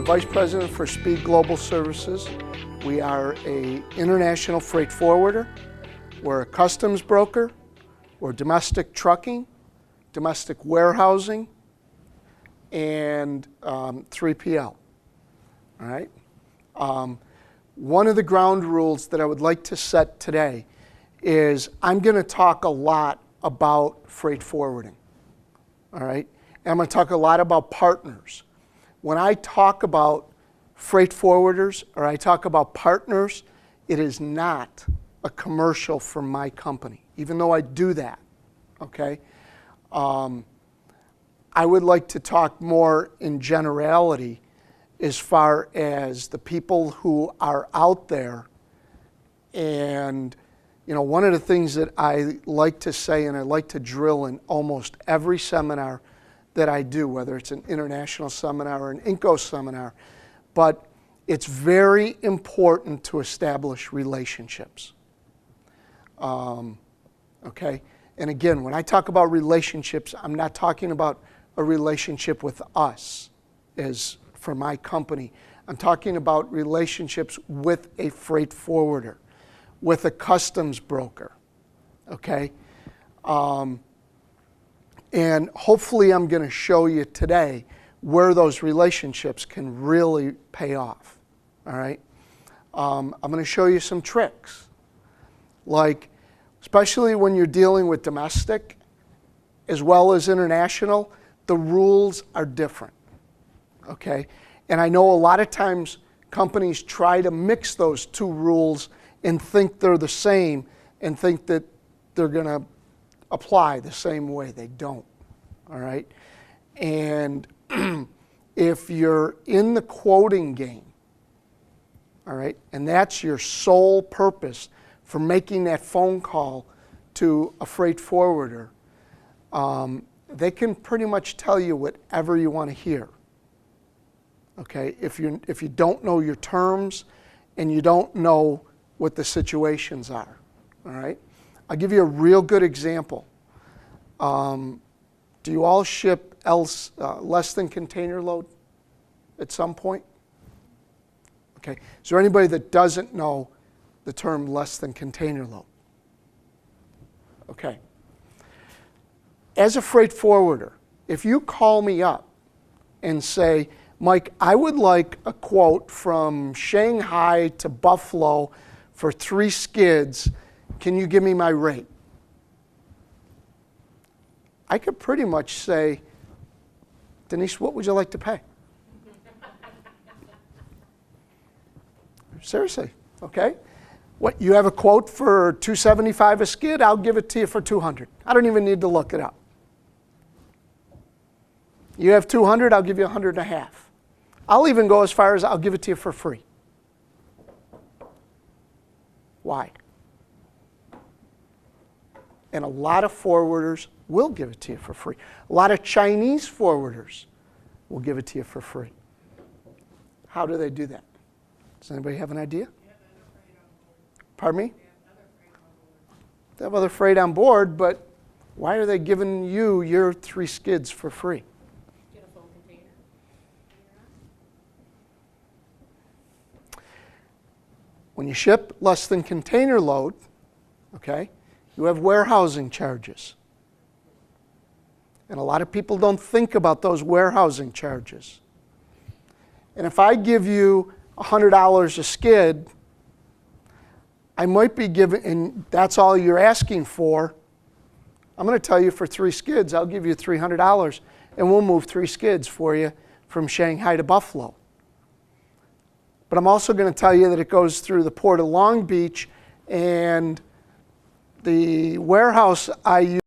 Vice President for Speed Global Services. We are an international freight forwarder. We're a customs broker. We're domestic trucking, domestic warehousing, and 3PL. All right. One of the ground rules that I would like to set today is I'm going to talk a lot about freight forwarding. All right. And I'm going to talk a lot about partners. When I talk about freight forwarders or I talk about partners, it is not a commercial for my company, even though I do that. Okay. I would like to talk more in generality as far as the people who are out there. And, you know, one of the things that I like to say and I like to drill in almost every seminar that I do, whether it's an international seminar or an INCO seminar, but it's very important to establish relationships. Okay? And again, when I talk about relationships, I'm not talking about a relationship with us as for my company. I'm talking about relationships with a freight forwarder, with a customs broker, okay? And hopefully I'm going to show you today where those relationships can really pay off, all right? I'm going to show you some tricks, like especially when you're dealing with domestic as well as international, the rules are different, okay? And I know a lot of times companies try to mix those two rules and think they're the same and think that they're going to apply the same way. They don't, all right? And if you're in the quoting game, all right, and that's your sole purpose for making that phone call to a freight forwarder, they can pretty much tell you whatever you want to hear. Okay, if you don't know your terms and you don't know what the situations are, all right? I'll give you a real good example. Do you all ship less than container load at some point? Okay, is there anybody that doesn't know the term less than container load? Okay. As a freight forwarder, if you call me up and say, Mike, I would like a quote from Shanghai to Buffalo for 3 skids. Can you give me my rate? I could pretty much say, Denise, what would you like to pay? Seriously, okay? What, you have a quote for $275 a skid? I'll give it to you for $200. I don't even need to look it up. You have $200, I'll give you $150. I'll even go as far as I'll give it to you for free. Why? And a lot of forwarders will give it to you for free. A lot of Chinese forwarders will give it to you for free. How do they do that? Does anybody have an idea? Pardon me? They have other freight on board, but why are they giving you your 3 skids for free? When you ship less than container load, okay, you have warehousing charges. And a lot of people don't think about those warehousing charges. And if I give you $100 a skid, I might be giving, and that's all you're asking for, I'm going to tell you for 3 skids, I'll give you $300, and we'll move 3 skids for you from Shanghai to Buffalo. But I'm also going to tell you that it goes through the Port of Long Beach, and the warehouse I use